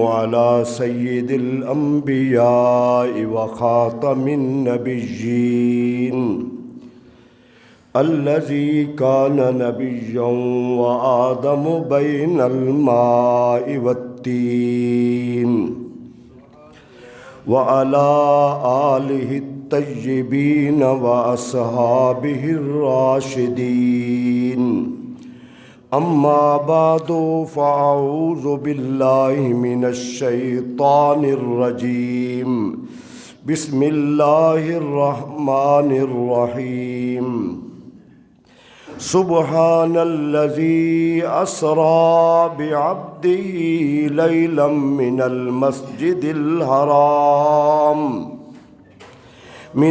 على سيد الأنبياء وخاتم النبيين الذي كان نبيا وآدم بين الماء والتين وعلى آله الطيبين وأصحابه الراشدين. أما بعد فأعوذ بالله من الشيطان الرجيم. بسم الله الرحمن الرحيم. سبحان الذي أسرى بعبده ليلا من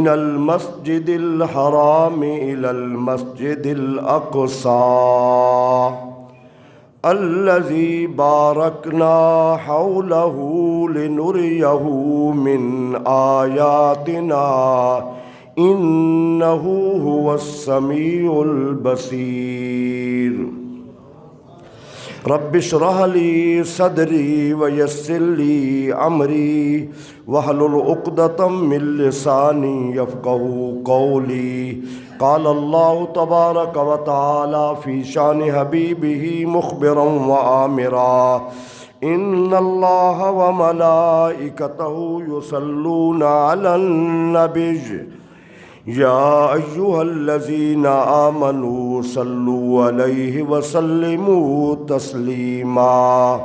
المسجد الحرام إلى المسجد الأقصى الذي باركنا حوله لنريه من آياتنا إنه هو السميع البصير. رب اشرح لي صدري ويسر لي أمري واحلل عقدة من لساني يفقهوا قولي. قال الله تبارك وتعالى في شان حبيبه مخبرا وآمرا إن الله وملائكته يصلون على النبي يا أيها الذين آمنوا صلوا عليه وسلموا تسليما.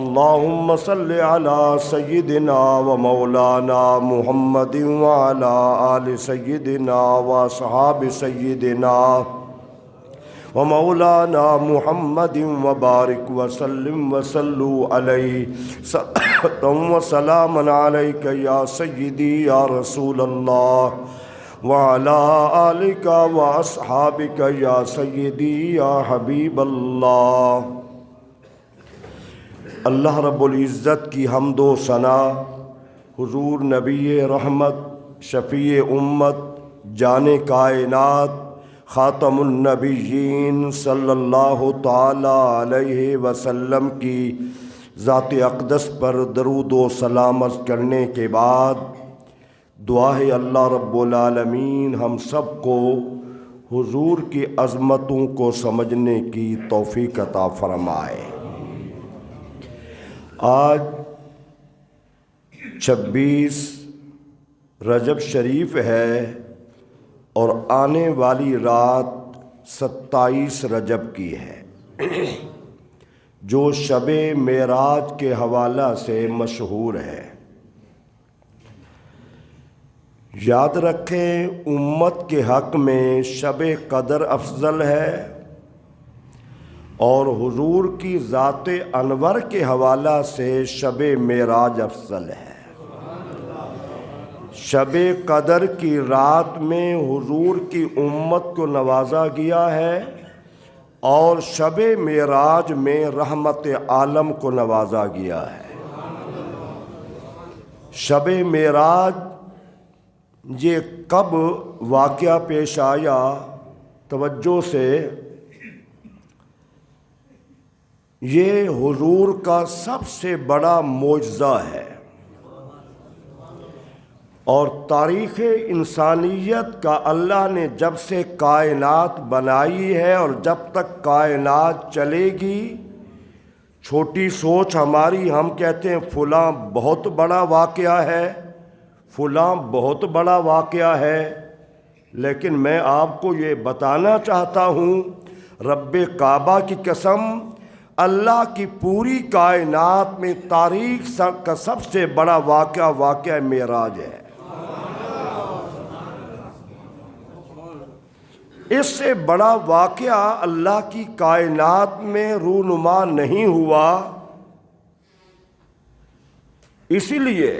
اللهم صل على سيدنا ومولانا محمد وعلى آل سيدنا وأصحاب سيدنا ومولانا محمد وبارك وسلم وصلوا عليه صلاة وسلاما عليك يا سيدي يا رسول الله وعلى آلك وأصحابك يا سيدي يا حبیب اللہ. اللہ رب العزت کی حمد و ثنا حضور نبی رحمت شفیع امت جان کائنات خاتم النبیین صلی اللہ تعالی علیہ وسلم کی ذات اقدس پر درود و سلام عرض کرنے کے بعد دعا ہے اللہ رب العالمین ہم سب کو حضور کی عظمتوں کو سمجھنے کی توفیق عطا فرمائے. آج 26 رجب شریف ہے اور آنے والی رات 27 رجب کی ہے جو شب معراج کے حوالہ سے مشہور ہے. یاد رکھیں امت کے حق میں شب قدر افضل ہے اور حضور کی ذات انور کے حوالہ سے شب معراج افضل ہے. شب قدر کی رات میں حضور کی امت کو نوازا گیا ہے اور شب معراج میں رحمت عالم کو نوازا گیا ہے. شب معراج یہ کب واقعہ پیش آیا؟ توجہ سے، یہ حضور کا سب سے بڑا معجزہ ہے اور تاریخ انسانیت کا اللہ نے جب سے کائنات بنائی ہے اور جب تک کائنات چلے گی، چھوٹی سوچ ہماری، ہم کہتے ہیں فلاں بہت بڑا واقعہ ہے، فلاں بہت بڑا واقعہ ہے، لیکن میں آپ کو یہ بتانا چاہتا ہوں رب کعبہ کی قسم، اللہ کی پوری کائنات میں تاریخ کا سب سے بڑا واقعہ معراج ہے. اس سے بڑا واقعہ اللہ کی کائنات میں رونما نہیں ہوا. اسی لیے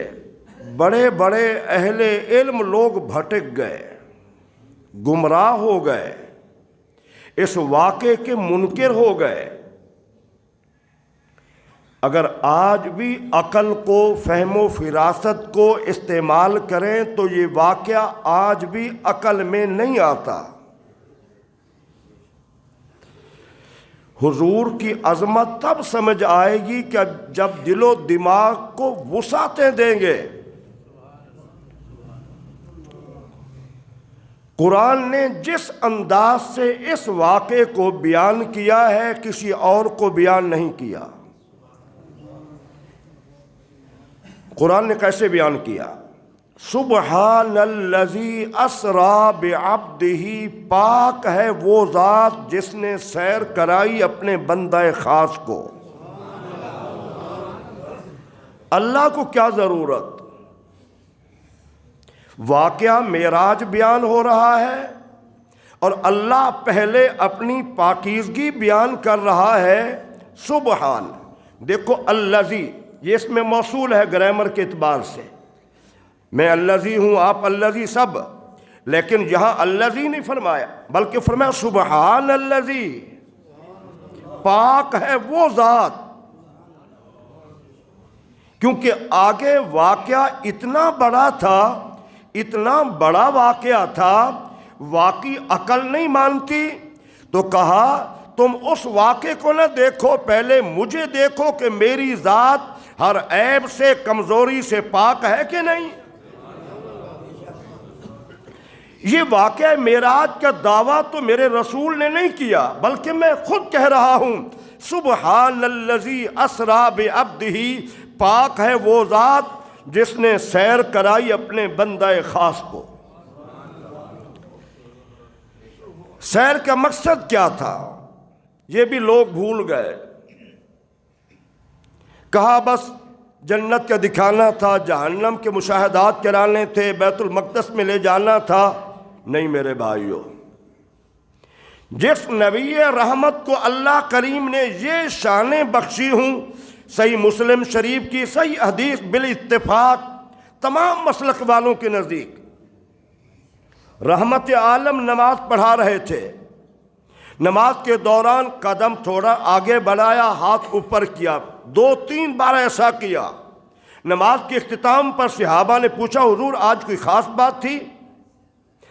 بڑے بڑے اہل علم لوگ بھٹک گئے، گمراہ ہو گئے، اس واقعے کے منکر ہو گئے. اگر آج بھی عقل کو، فہم و فراست کو استعمال کریں تو یہ واقعہ آج بھی عقل میں نہیں آتا. حضور کی عظمت تب سمجھ آئے گی کہ جب دل و دماغ کو وسعتیں دیں گے۔ قرآن نے جس انداز سے اس واقعے کو بیان کیا ہے کسی اور کو بیان نہیں کیا۔ قرآن نے کیسے بیان کیا؟ سبحان الذی اسریٰ بعبدہ، پاک ہے وہ ذات جس نے سیر کرائی اپنے بندہ خاص کو۔ اللہ کو کیا ضرورت؟ واقعہ معراج بیان ہو رہا ہے اور اللہ پہلے اپنی پاکیزگی بیان کر رہا ہے۔ سبحان، دیکھو الذی یہ اس میں موصول ہے گرامر کے اعتبار سے، میں الذی ہوں، آپ الذی سب، لیکن یہاں الذی نہیں فرمایا بلکہ فرمایا سبحان الذی، پاک ہے وہ ذات، کیونکہ آگے واقعہ اتنا بڑا تھا، اتنا بڑا واقعہ تھا، واقعی عقل نہیں مانتی، تو کہا تم اس واقعے کو نہ دیکھو، پہلے مجھے دیکھو کہ میری ذات ہر عیب سے کمزوری سے پاک ہے کہ نہیں۔ یہ واقعہ معراج کا دعویٰ تو میرے رسول نے نہیں کیا بلکہ میں خود کہہ رہا ہوں، سبحان الذی اسریٰ بعبدہ، پاک ہے وہ ذات جس نے سیر کرائی اپنے بندہ خاص کو۔ سیر کا مقصد کیا تھا یہ بھی لوگ بھول گئے، کہا بس جنت کا دکھانا تھا، جہنم کے مشاہدات کرانے تھے، بیت المقدس میں لے جانا تھا۔ نہیں میرے بھائیو، جس نبی رحمت کو اللہ کریم نے یہ شانیں بخشی ہوں، صحیح مسلم شریف کی صحیح حدیث بالاتفاق تمام مسلک والوں کے نزدیک، رحمت عالم نماز پڑھا رہے تھے، نماز کے دوران قدم تھوڑا آگے بڑھایا، ہاتھ اوپر کیا، 2-3 بار ایسا کیا۔ نماز کے اختتام پر صحابہ نے پوچھا حضور آج کوئی خاص بات تھی؟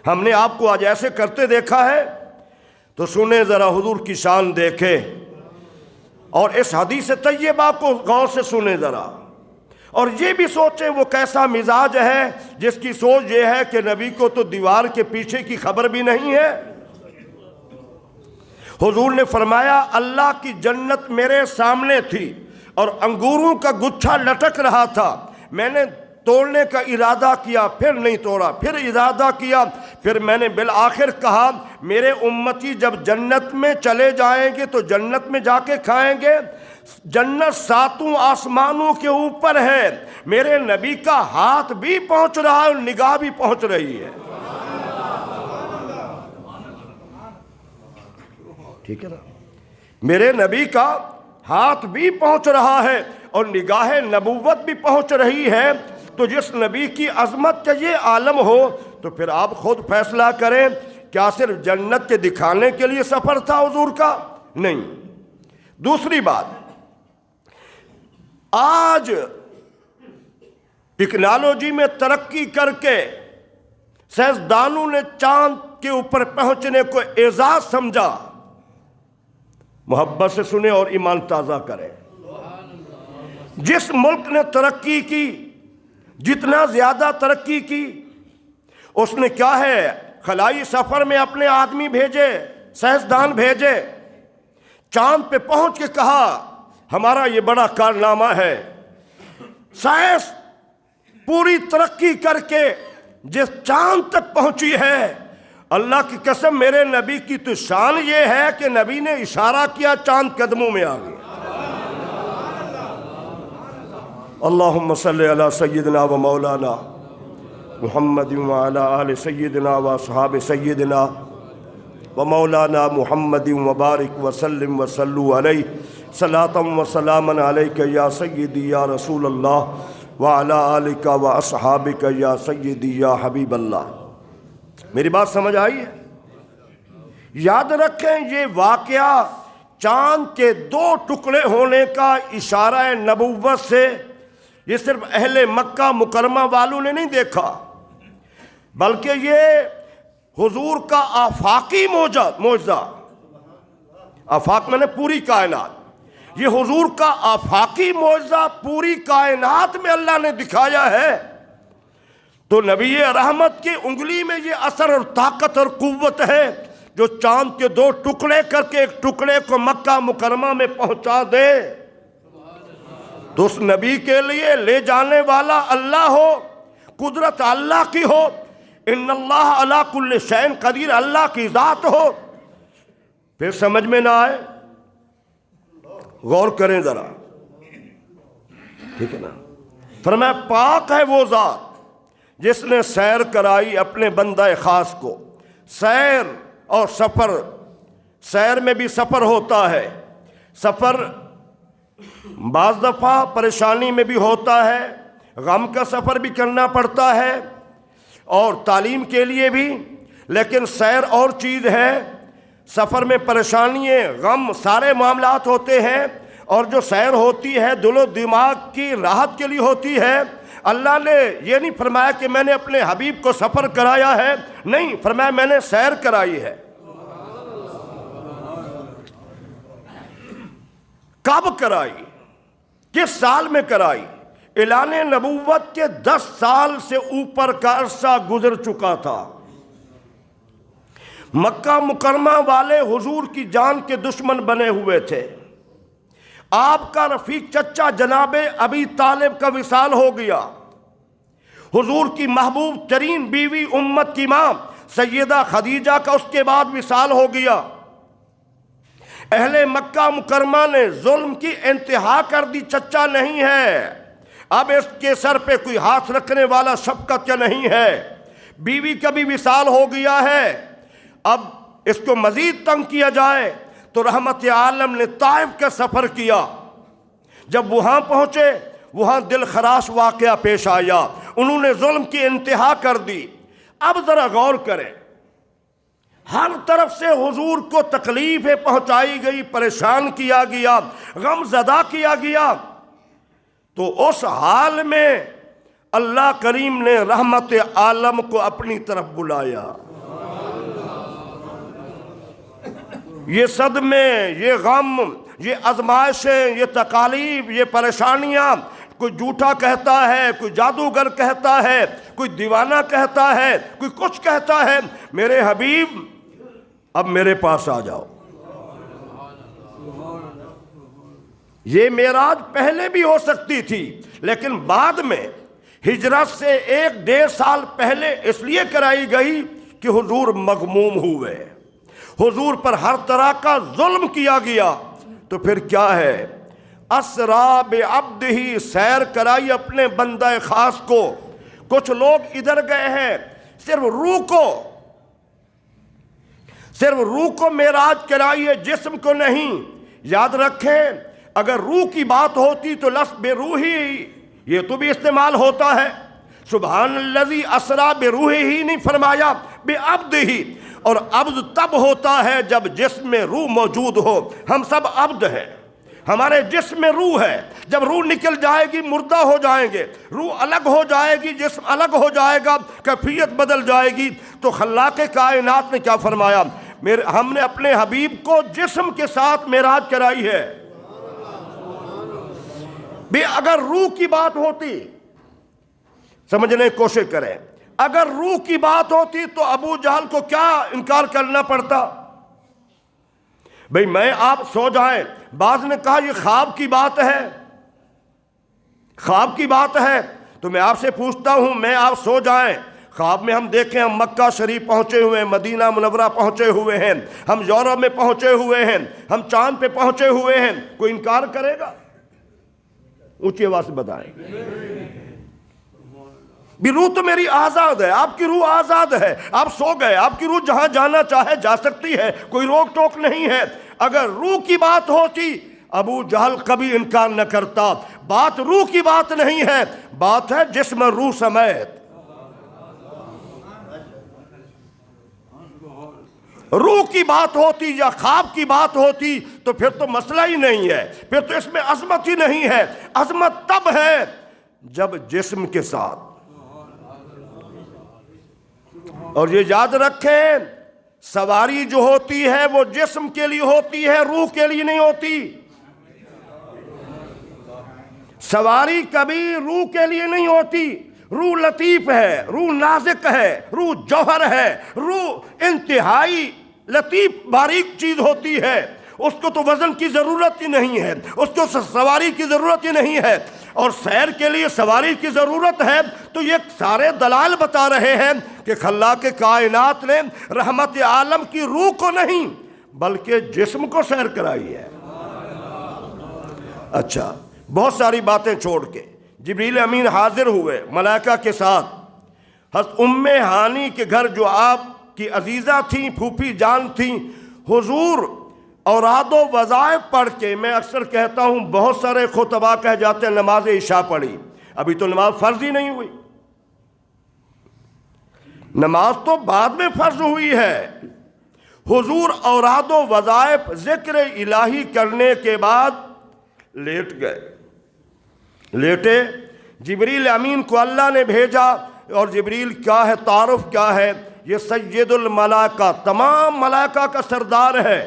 ہم نے آپ کو آج ایسے کرتے دیکھا ہے۔ تو سنیں ذرا حضور کی شان دیکھیں اور اس حدیث طیبہ کو غور سے سنیں ذرا، اور یہ بھی سوچیں وہ کیسا مزاج ہے جس کی سوچ یہ ہے کہ نبی کو تو دیوار کے پیچھے کی خبر بھی نہیں ہے۔ حضور نے فرمایا اللہ کی جنت میرے سامنے تھی اور انگوروں کا گچھا لٹک رہا تھا، میں نے توڑنے کا ارادہ کیا، پھر نہیں توڑا، پھر ارادہ کیا، پھر میں نے بالآخر کہا میرے امتی جب جنت میں چلے جائیں گے تو جنت میں جا کے کھائیں گے، جنت 7 آسمانوں کے اوپر ہے، میرے نبی کا ہاتھ بھی پہنچ رہا ہے اور نگاہ بھی پہنچ رہی ہے۔ ٹھیک ہے نا، میرے نبی کا ہاتھ بھی پہنچ رہا ہے اور نگاہ نبوت بھی پہنچ رہی ہے۔ تو جس نبی کی عظمت کا یہ عالم ہو تو پھر آپ خود فیصلہ کریں، کیا صرف جنت کے دکھانے کے لیے سفر تھا حضور کا؟ نہیں۔ دوسری بات، آج ٹیکنالوجی میں ترقی کر کے سائنسدانوں نے چاند کے اوپر پہنچنے کو اعزاز سمجھا۔ محبت سے سنیں اور ایمان تازہ کریں۔ جس ملک نے ترقی کی، جتنا زیادہ ترقی کی، اس نے کیا ہے خلائی سفر میں اپنے آدمی بھیجے، سائنسدان بھیجے، چاند پہ پہنچ کے کہا ہمارا یہ بڑا کارنامہ ہے۔ سائنس پوری ترقی کر کے جس چاند تک پہنچی ہے، اللہ کی قسم میرے نبی کی تو شان یہ ہے کہ نبی نے اشارہ کیا، چاند قدموں میں آ گیا۔ اللہم صلی علی سیدنا و مولانا محمد وعلی آل سیدنا و اصحاب سیدنا و مولانا محمد وبارک وسلم وصلو علیہ صلاۃ و سلام علیک یا سیدی یا رسول اللہ وعلی آلک و اصحابک یا سیدی یا حبیب اللہ۔ میری بات سمجھ آئی ہے؟ یاد رکھیں یہ واقعہ چاند کے 2 ٹکڑے ہونے کا اشارہ نبوت سے یہ صرف اہل مکہ مکرمہ والوں نے نہیں دیکھا، بلکہ یہ حضور کا آفاقی معجزہ، آفاق میں نے پوری کائنات، یہ حضور کا آفاقی معجزہ پوری کائنات میں اللہ نے دکھایا ہے، تو نبی رحمت کی انگلی میں یہ اثر اور طاقت اور قوت ہے جو چاند کے 2 ٹکڑے کر کے ایک ٹکڑے کو مکہ مکرمہ میں پہنچا دے۔ تو اس نبی کے لیے لے جانے والا اللہ ہو، قدرت اللہ کی ہو، ان اللہ علی کل شیء قدیر اللہ کی ذات ہو، پھر سمجھ میں نہ آئے؟ غور کریں ذرا، ٹھیک ہے نا؟ فرمایا پاک ہے وہ ذات جس نے سیر کرائی اپنے بندہ خاص کو۔ سیر اور سفر، سیر میں بھی سفر ہوتا ہے، سفر بعض دفعہ پریشانی میں بھی ہوتا ہے، غم کا سفر بھی کرنا پڑتا ہے اور تعلیم کے لیے بھی، لیکن سیر اور چیز ہے، سفر میں پریشانیاں غم سارے معاملات ہوتے ہیں، اور جو سیر ہوتی ہے دل و دماغ کی راحت کے لیے ہوتی ہے۔ اللہ نے یہ نہیں فرمایا کہ میں نے اپنے حبیب کو سفر کرایا ہے، نہیں، فرمایا میں نے سیر کرائی ہے۔ کب کرائی؟ کس سال میں کرائی؟ اعلان نبوت کے 10 سال سے اوپر کا عرصہ گزر چکا تھا۔ مکہ مکرمہ والے حضور کی جان کے دشمن بنے ہوئے تھے۔ آپ کا رفیق چچا جناب ابی طالب کا وصال ہو گیا، حضور کی محبوب ترین بیوی امت کی ماں سیدہ خدیجہ کا اس کے بعد وصال ہو گیا۔ اہل مکہ مکرمہ نے ظلم کی انتہا کر دی، چچا نہیں ہے، اب اس کے سر پہ کوئی ہاتھ رکھنے والا شفقت کیا نہیں ہے، بیوی کا بھی وصال ہو گیا ہے، اب اس کو مزید تنگ کیا جائے تو رحمت عالم نے طائف کا سفر کیا۔ جب وہاں پہنچے وہاں دل خراش واقعہ پیش آیا، انہوں نے ظلم کی انتہا کر دی۔ اب ذرا غور کریں، ہر طرف سے حضور کو تکلیفیں پہنچائی گئی، پریشان کیا گیا، غم زدہ کیا گیا، تو اس حال میں اللہ کریم نے رحمت عالم کو اپنی طرف بلایا۔ یہ صدمے، یہ غم، یہ آزمائشیں، یہ تکالیف، یہ پریشانیاں، کوئی جھوٹا کہتا ہے، کوئی جادوگر کہتا ہے، کوئی دیوانہ کہتا ہے، کوئی کچھ کہتا ہے، میرے حبیب اب میرے پاس آ جاؤ۔ یہ معراج پہلے بھی ہو سکتی تھی، لیکن بعد میں ہجرت سے 1-1.5 سال پہلے اس لیے کرائی گئی کہ حضور مغموم ہوئے، حضور پر ہر طرح کا ظلم کیا گیا۔ تو پھر کیا ہے؟ اسرا بعبدہ، سیر کرائی اپنے بندہ خاص کو۔ کچھ لوگ ادھر گئے ہیں صرف روح کو معراج کرائی ہے، جسم کو نہیں۔ یاد رکھیں، اگر روح کی بات ہوتی تو لفظ بے روحی یہ تو بھی استعمال ہوتا ہے۔ سبحان الذی اسرا بروحہ ہی نہیں فرمایا، بعبدہ، اور عبد تب ہوتا ہے جب جسم میں روح موجود ہو۔ ہم سب عبد ہیں، ہمارے جسم میں روح ہے، جب روح نکل جائے گی مردہ ہو جائیں گے، روح الگ ہو جائے گی، جسم الگ ہو جائے گا، کیفیت بدل جائے گی۔ تو خلاق کائنات نے کیا فرمایا؟ ہم نے اپنے حبیب کو جسم کے ساتھ معراج کرائی ہے۔ بھی اگر روح کی بات ہوتی، سمجھنے کی کوشش کریں، اگر روح کی بات ہوتی تو ابو جہل کو کیا انکار کرنا پڑتا؟ بھئی میں آپ سو جائیں، بعض نے کہا یہ خواب کی بات ہے، خواب کی بات ہے، تو میں آپ سے پوچھتا ہوں، میں آپ سو جائیں، خواب میں ہم دیکھیں ہم مکہ شریف پہنچے ہوئے ہیں، مدینہ منورہ پہنچے ہوئے ہیں، ہم یورپ میں پہنچے ہوئے ہیں، ہم چاند پہ پہنچے ہوئے ہیں، کوئی انکار کرے گا؟ اونچی آواز سے بتائیں۔ بھی روح تو میری آزاد ہے، آپ کی روح آزاد ہے، آپ سو گئے، آپ کی روح جہاں جانا چاہے جا سکتی ہے، کوئی روک ٹوک نہیں ہے۔ اگر روح کی بات ہوتی ابو جہل کبھی انکار نہ کرتا۔ بات روح کی بات نہیں ہے، بات ہے جسم روح سمیت۔ روح کی بات ہوتی یا خواب کی بات ہوتی تو پھر تو مسئلہ ہی نہیں ہے، پھر تو اس میں عظمت ہی نہیں ہے۔ عظمت تب ہے جب جسم کے ساتھ۔ اور یہ یاد رکھیں سواری جو ہوتی ہے وہ جسم کے لیے ہوتی ہے، روح کے لیے نہیں ہوتی۔ سواری کبھی روح کے لیے نہیں ہوتی۔ روح لطیف ہے، روح نازک ہے، روح جوہر ہے، روح انتہائی لطیف باریک چیز ہوتی ہے، اس کو تو وزن کی ضرورت ہی نہیں ہے، اس کو سواری کی ضرورت ہی نہیں ہے، اور سیر کے لیے سواری کی ضرورت ہے۔ تو یہ سارے دلائل بتا رہے ہیں کہ خلاق کائنات نے رحمت عالم کی روح کو نہیں بلکہ جسم کو سیر کرائی ہے۔ اچھا، بہت ساری باتیں چھوڑ کے جبریل امین حاضر ہوئے ملائکہ کے ساتھ حضرت ام ہانی کے گھر، جو آپ کی عزیزہ تھیں، پھوپھی جان تھیں۔ حضور اوراد و وظائف پڑھ کے، میں اکثر کہتا ہوں بہت سارے خطباء کہہ جاتے ہیں نماز عشاء پڑھی، ابھی تو نماز فرض ہی نہیں ہوئی، نماز تو بعد میں فرض ہوئی ہے۔ حضور اوراد و وظائف ذکر الہی کرنے کے بعد لیٹ گئے، لیٹے۔ جبریل امین کو اللہ نے بھیجا، اور جبریل کیا ہے، تعارف کیا ہے؟ یہ سید الملائکہ، تمام ملائکہ کا سردار ہے۔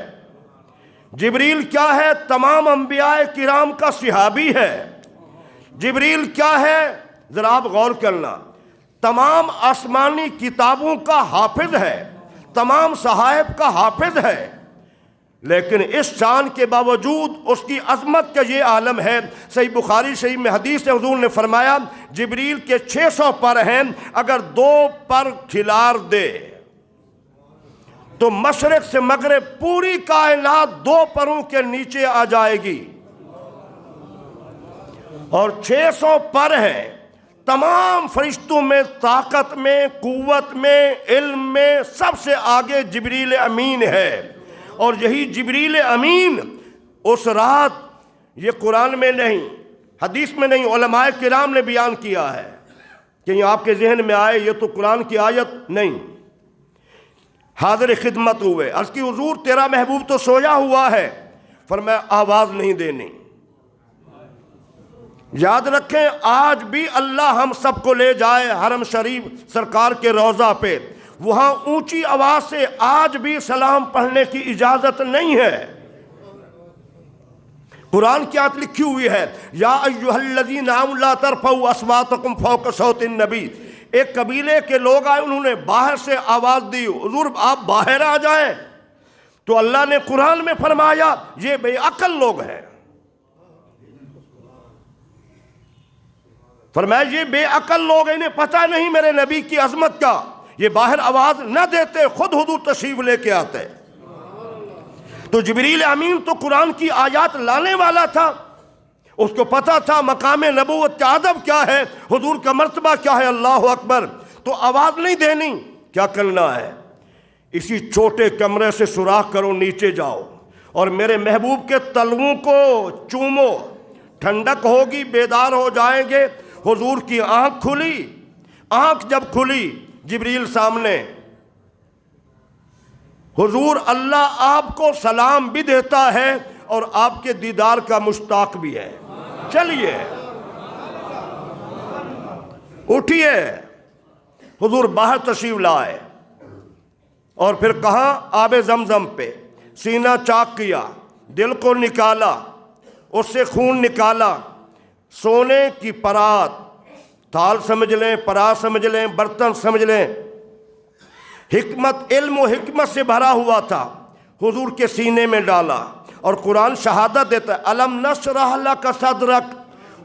جبریل کیا ہے؟ تمام انبیاء کرام کا صحابی ہے۔ جبریل کیا ہے؟ ذرا آپ غور کرنا، تمام آسمانی کتابوں کا حافظ ہے، تمام صحائف کا حافظ ہے، لیکن اس شان کے باوجود اس کی عظمت کا یہ عالم ہے۔ صحیح بخاری شریف میں حدیث ہے، حضور نے فرمایا جبریل کے 600 پر ہیں، اگر 2 پر کھلار دے تو مشرق سے مغرب پوری کائنات 2 پروں کے نیچے آ جائے گی، اور 600 پر ہیں۔ تمام فرشتوں میں، طاقت میں، قوت میں، علم میں سب سے آگے جبریل امین ہے۔ اور یہی جبریل امین اس رات، یہ قرآن میں نہیں، حدیث میں نہیں، علماء کرام نے بیان کیا ہے کہ یہ آپ کے ذہن میں آئے یہ تو قرآن کی آیت نہیں، حاضر خدمت ہوئے، عرض کی حضور تیرا محبوب تو سویا ہوا ہے، فرمایا آواز نہیں دینی۔ یاد رکھیں، آج بھی اللہ ہم سب کو لے جائے حرم شریف سرکار کے روضہ پہ، وہاں اونچی آواز سے آج بھی سلام پڑھنے کی اجازت نہیں ہے۔ قرآن کی آیت لکھی ہوئی ہے، یا ایھا الذین آمنوا لا ترفعوا اصواتکم فوق صوت النبی۔ ایک قبیلے کے لوگ آئے، انہوں نے باہر سے آواز دی، حضور آپ باہر آ جائیں، تو اللہ نے قرآن میں فرمایا یہ بے عقل لوگ ہیں، فرمایا یہ بے عقل لوگ ہیں، انہیں پتہ نہیں میرے نبی کی عظمت کا، یہ باہر آواز نہ دیتے، خود حضور تشریف لے کے آتے۔ تو جبریل امین تو قرآن کی آیات لانے والا تھا، اس کو پتا تھا مقام نبوت کا ادب کیا ہے، حضور کا مرتبہ کیا ہے، اللہ اکبر۔ تو آواز نہیں دینی، کیا کرنا ہے؟ اسی چھوٹے کمرے سے سوراخ کرو، نیچے جاؤ اور میرے محبوب کے تلووں کو چومو، ٹھنڈک ہوگی، بیدار ہو جائیں گے۔ حضور کی آنکھ کھلی، آنکھ جب کھلی جبریل سامنے، حضور اللہ آپ کو سلام بھی دیتا ہے اور آپ کے دیدار کا مشتاق بھی ہے، چلیے اٹھیے۔ حضور باہر تشریف لائے اور پھر کہاں؟ آب زمزم پہ سینہ چاک کیا، دل کو نکالا، اس سے خون نکالا، سونے کی پرات، تھال سمجھ لیں، پرات سمجھ لیں، برتن سمجھ لیں، حکمت، علم و حکمت سے بھرا ہوا تھا، حضور کے سینے میں ڈالا۔ اور قرآن شہادت دیتا ہے الم نشرح لک صدرک،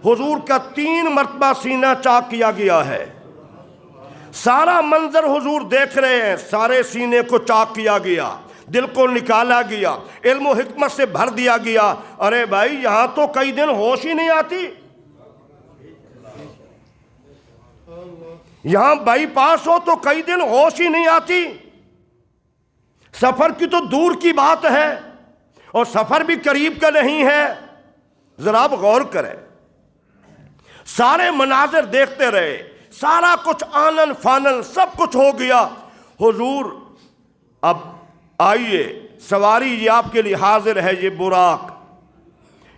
حضور کا 3 مرتبہ سینہ چاک کیا گیا ہے، سارا منظر حضور دیکھ رہے ہیں، سارے سینے کو چاک کیا گیا، دل کو نکالا گیا، علم و حکمت سے بھر دیا گیا۔ ارے بھائی یہاں تو کئی دن ہوش ہی نہیں آتی، یہاں بائی پاس ہو تو کئی دن ہوش ہی نہیں آتی، سفر کی تو دور کی بات ہے، اور سفر بھی قریب کا نہیں ہے۔ ذرا آپ غور کریں، سارے مناظر دیکھتے رہے، سارا کچھ آنن فانن سب کچھ ہو گیا۔ حضور اب آئیے، سواری یہ آپ کے لیے حاضر ہے، یہ براق،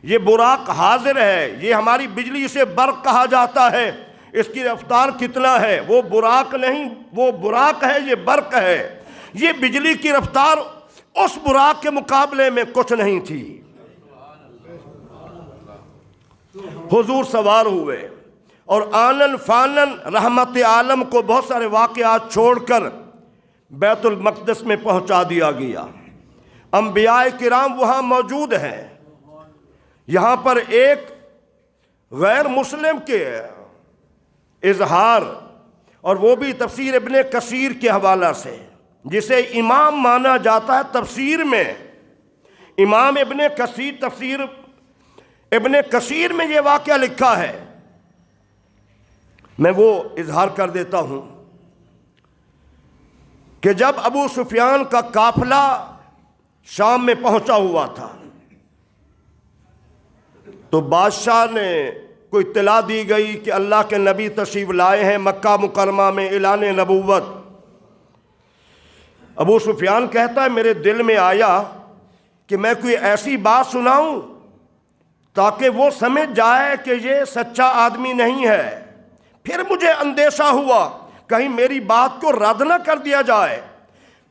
یہ براق حاضر ہے، یہ ہماری بجلی سے برق کہا جاتا ہے، اس کی رفتار کتنا ہے؟ وہ براق نہیں، وہ براق ہے، یہ برق ہے۔ یہ بجلی کی رفتار اس براق کے مقابلے میں کچھ نہیں تھی۔ حضور سوار ہوئے اور آنن فانن رحمت عالم کو بہت سارے واقعات چھوڑ کر بیت المقدس میں پہنچا دیا گیا۔ انبیاء کرام وہاں موجود ہیں۔ یہاں پر ایک غیر مسلم کے اظہار، اور وہ بھی تفسیر ابن کثیر کے حوالہ سے، جسے امام مانا جاتا ہے تفسیر میں۔ امام ابن کثیر تفسیر ابن کثیر میں یہ واقعہ لکھا ہے، میں وہ اظہار کر دیتا ہوں کہ جب ابو سفیان کا قافلہ شام میں پہنچا ہوا تھا تو بادشاہ نے کوئی اطلاع دی گئی کہ اللہ کے نبی تشریف لائے ہیں مکہ مکرمہ میں، اعلان نبوت۔ ابو سفیان کہتا ہے میرے دل میں آیا کہ میں کوئی ایسی بات سناؤں تاکہ وہ سمجھ جائے کہ یہ سچا آدمی نہیں ہے۔ پھر مجھے اندیشہ ہوا کہیں میری بات کو رد نہ کر دیا جائے۔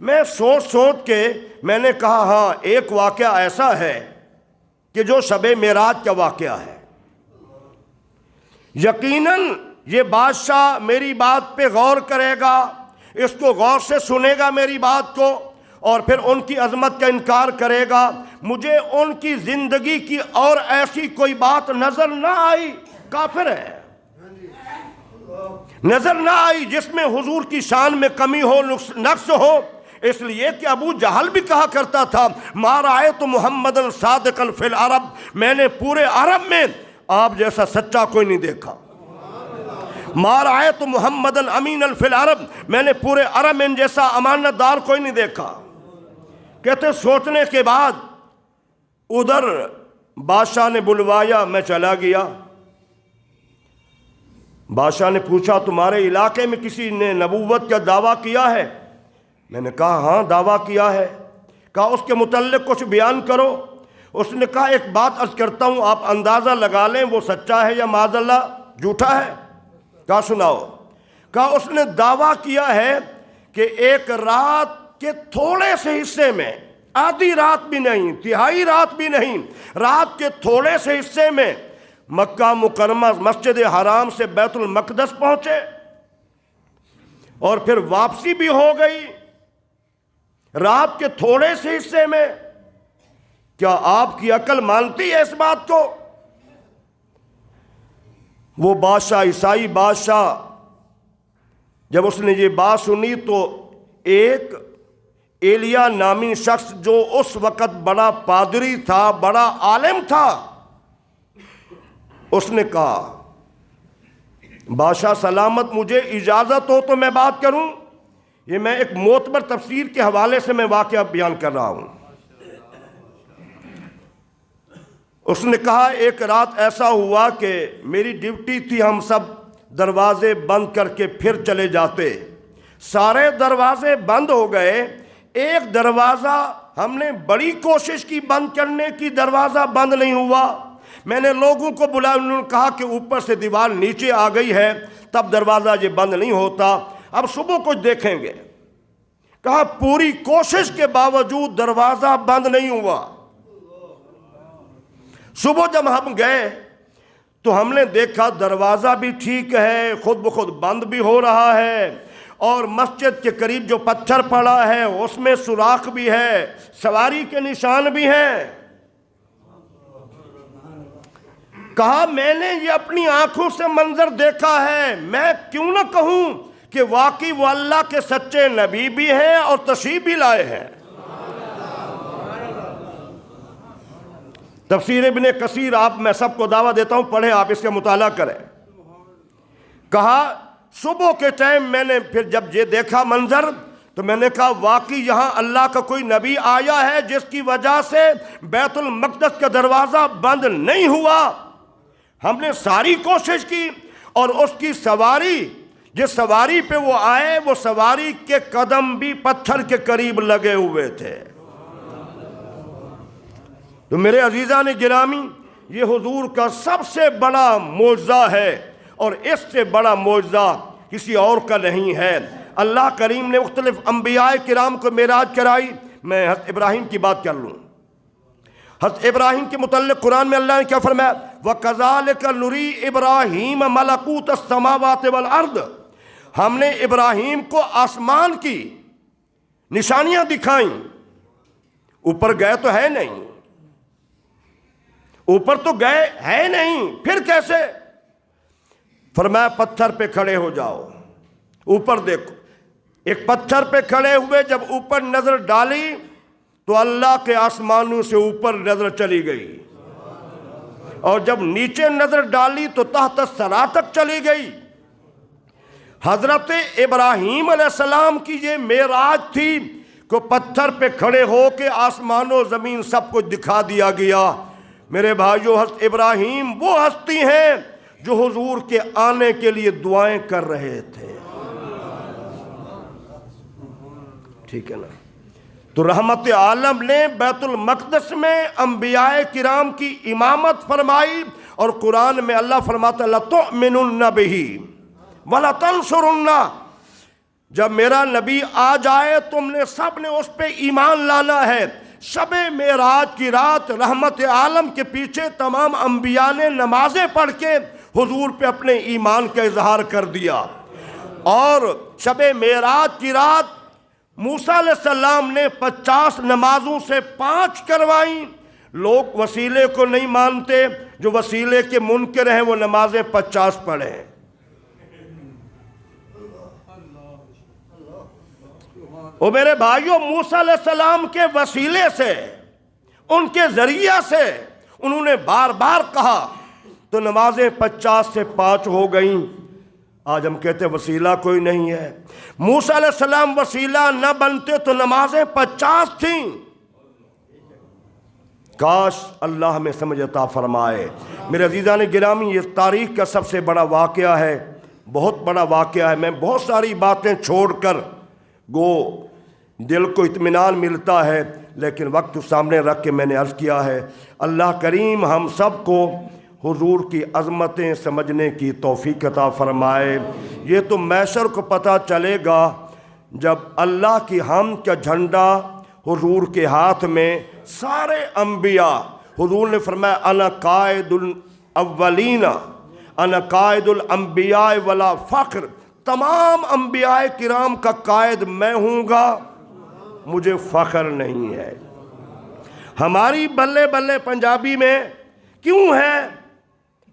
میں سوچ کے میں نے کہا ہاں ایک واقعہ ایسا ہے کہ جو شب معراج کا واقعہ ہے، یقیناً یہ بادشاہ میری بات پہ غور کرے گا، اس کو غور سے سنے گا میری بات کو، اور پھر ان کی عظمت کا انکار کرے گا۔ مجھے ان کی زندگی کی اور ایسی کوئی بات نظر نہ آئی، کافر ہے، نظر نہ آئی جس میں حضور کی شان میں کمی ہو، نقص ہو۔ اس لیے کہ ابو جہل بھی کہا کرتا تھا ما رأیت محمد صادقا فی العرب، میں نے پورے عرب میں آپ جیسا سچا کوئی نہیں دیکھا۔ ما رأیت محمد امینا فی العرب، میں نے پورے عرب میں جیسا امانت دار کوئی نہیں دیکھا۔ کہتے سوچنے کے بعد ادھر بادشاہ نے بلوایا، میں چلا گیا۔ بادشاہ نے پوچھا تمہارے علاقے میں کسی نے نبوت کا دعویٰ کیا ہے؟ میں نے کہا ہاں دعویٰ کیا ہے۔ کہا اس کے متعلق کچھ بیان کرو۔ اس نے کہا ایک بات عرض کرتا ہوں، آپ اندازہ لگا لیں وہ سچا ہے یا معاذ اللہ جھوٹا ہے۔ کہا سناؤ۔ کہا اس نے دعویٰ کیا ہے کہ ایک رات کے تھوڑے سے حصے میں، آدھی رات بھی نہیں، تہائی رات بھی نہیں، رات کے تھوڑے سے حصے میں مکہ مکرمہ مسجد حرام سے بیت المقدس پہنچے اور پھر واپسی بھی ہو گئی رات کے تھوڑے سے حصے میں۔ کیا آپ کی عقل مانتی ہے اس بات کو؟ وہ بادشاہ، عیسائی بادشاہ، جب اس نے یہ بات سنی تو ایک ایلیا نامی شخص جو اس وقت بڑا پادری تھا، بڑا عالم تھا، اس نے کہا بادشاہ سلامت، مجھے اجازت ہو تو میں بات کروں؟ یہ میں ایک معتبر تفسیر کے حوالے سے میں واقعہ بیان کر رہا ہوں۔ اس نے کہا ایک رات ایسا ہوا کہ میری ڈیوٹی تھی، ہم سب دروازے بند کر کے پھر چلے جاتے، سارے دروازے بند ہو گئے، ایک دروازہ ہم نے بڑی کوشش کی بند کرنے کی، دروازہ بند نہیں ہوا۔ میں نے لوگوں کو بلایا، انہوں نے کہا کہ اوپر سے دیوار نیچے آ گئی ہے، تب دروازہ یہ بند نہیں ہوتا، اب صبح کچھ دیکھیں گے۔ کہا پوری کوشش کے باوجود دروازہ بند نہیں ہوا۔ صبح جب ہم گئے تو ہم نے دیکھا دروازہ بھی ٹھیک ہے، خود بخود بند بھی ہو رہا ہے، اور مسجد کے قریب جو پتھر پڑا ہے اس میں سوراخ بھی ہے، سواری کے نشان بھی ہیں۔ کہا میں نے یہ اپنی آنکھوں سے منظر دیکھا ہے، میں کیوں نہ کہوں کہ واقعی وہ اللہ کے سچے نبی بھی ہیں اور تشریف بھی لائے ہیں۔ تفسیر ابن کثیر آپ میں سب کو دعویٰ دیتا ہوں پڑھیں، آپ اس کا مطالعہ کریں۔ کہا صبح کے ٹائم میں نے پھر جب یہ دیکھا منظر تو میں نے کہا واقعی یہاں اللہ کا کوئی نبی آیا ہے جس کی وجہ سے بیت المقدس کا دروازہ بند نہیں ہوا۔ ہم نے ساری کوشش کی اور اس کی سواری، جس سواری پہ وہ آئے، وہ سواری کے قدم بھی پتھر کے قریب لگے ہوئے تھے۔ تو میرے عزیزان گرامی، یہ حضور کا سب سے بڑا معجزہ ہے، اور اس سے بڑا معجزہ کسی اور کا نہیں ہے۔ اللہ کریم نے مختلف انبیاء کرام کو معراج کرائی. میں حضرت ابراہیم کی بات کر لوں. حضرت ابراہیم کے متعلق قرآن میں اللہ نے کیا فرمایا؟ وَكَذَلِكَ نُرِي إِبْرَاهِيمَ مَلَكُوتَ السَّمَاوَاتِ وَالْأَرْضِ. ہم نے ابراہیم کو آسمان کی نشانیاں دکھائیں. اوپر گئے تو ہے نہیں, اوپر تو گئے ہے نہیں, پھر کیسے؟ فرمایا پتھر پہ کھڑے ہو جاؤ, اوپر دیکھو. ایک پتھر پہ کھڑے ہوئے, جب اوپر نظر ڈالی تو اللہ کے آسمانوں سے اوپر نظر چلی گئی, اور جب نیچے نظر ڈالی تو تحت الثری تک چلی گئی. حضرت ابراہیم علیہ السلام کی یہ معراج تھی کہ پتھر پہ کھڑے ہو کے آسمان و زمین سب کچھ دکھا دیا گیا. میرے بھائیو, حضرت ابراہیم وہ ہستی ہیں جو حضور کے آنے کے لیے دعائیں کر رہے تھے. ٹھیک ہے نا؟ تو رحمت عالم نے بیت المقدس میں انبیاء کرام کی امامت فرمائی, اور قرآن میں اللہ فرماتا ہے لَتُؤْمِنُنَّ بِهِ وَلَتَنْصُرُنَّ. جب میرا نبی آ جائے تم نے سب نے اس پہ ایمان لانا ہے. شب معراج کی رات رحمت عالم کے پیچھے تمام انبیاء نے نمازیں پڑھ کے حضور پہ اپنے ایمان کا اظہار کر دیا. اور شب معراج کی رات موسیٰ علیہ السلام نے 50 نمازوں سے 5 کروائیں. لوگ وسیلے کو نہیں مانتے, جو وسیلے کے منکر ہیں وہ نمازیں 50 پڑھیں. اور میرے بھائیوں, موسیٰ علیہ السلام کے وسیلے سے, ان کے ذریعہ سے انہوں نے بار بار کہا تو نمازیں 50 سے 5 ہو گئیں. آج ہم کہتے ہیں وسیلہ کوئی نہیں ہے. موسیٰ علیہ السلام وسیلہ نہ بنتے تو نمازیں 50 تھیں. کاش اللہ ہمیں سمجھ عطا فرمائے. میرے عزیزان گرامی, یہ تاریخ کا سب سے بڑا واقعہ ہے, بہت بڑا واقعہ ہے. میں بہت ساری باتیں چھوڑ کر گو دل کو اطمینان ملتا ہے, لیکن وقت سامنے رکھ کے میں نے عرض کیا ہے. اللہ کریم ہم سب کو حضور کی عظمتیں سمجھنے کی توفیق عطا فرمائے. یہ تو محشر کو پتہ چلے گا جب اللہ کی حمد کا جھنڈا حضور کے ہاتھ میں, سارے انبیاء, حضور نے فرمایا انا قائد الاولین انا قائد الانبیاء ولا فخر. تمام انبیاء کرام کا قائد میں ہوں گا, مجھے فخر نہیں ہے. ہماری بلے بلے پنجابی میں کیوں ہے؟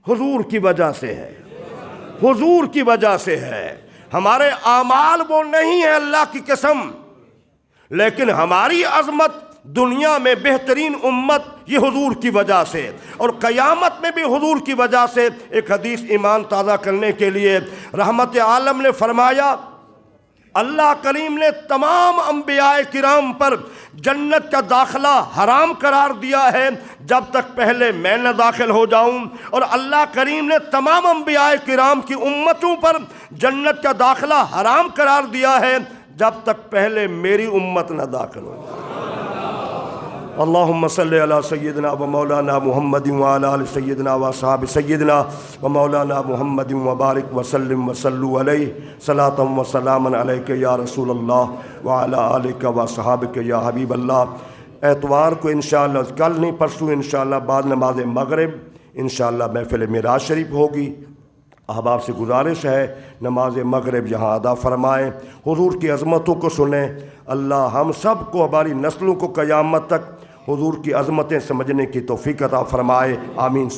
حضور کی وجہ سے ہے, حضور کی وجہ سے ہے. ہمارے اعمال وہ نہیں ہے اللہ کی قسم, لیکن ہماری عظمت دنیا میں بہترین امت یہ حضور کی وجہ سے, اور قیامت میں بھی حضور کی وجہ سے. ایک حدیث ایمان تازہ کرنے کے لیے رحمت عالم نے فرمایا اللہ کریم نے تمام انبیاء کرام پر جنت کا داخلہ حرام قرار دیا ہے جب تک پہلے میں نہ داخل ہو جاؤں, اور اللہ کریم نے تمام انبیاء کرام کی امتوں پر جنت کا داخلہ حرام قرار دیا ہے جب تک پہلے میری امت نہ داخل ہو جائے. اللہم صلی علی سیدنا و مولانا محمد وعلی آل سیدنا و اصحاب سیدنا و مولانا محمد وبارک وسلم وصلو علیہ صلاۃ و سلاما علیک یا رسول اللہ وعلی آلک و اصحابک یا حبیب اللہ. اتوار کو انشاءاللہ, کل نہیں پرسوں انشاءاللہ, بعد نماز مغرب انشاءاللہ محفل معراج شریف ہوگی. احباب سے گزارش ہے نماز مغرب یہاں ادا فرمائیں, حضور کی عظمتوں کو سنیں. اللہ ہم سب کو, ہماری نسلوں کو قیامت تک حضور کی عظمتیں سمجھنے کی توفیق عطا فرمائے. آمین.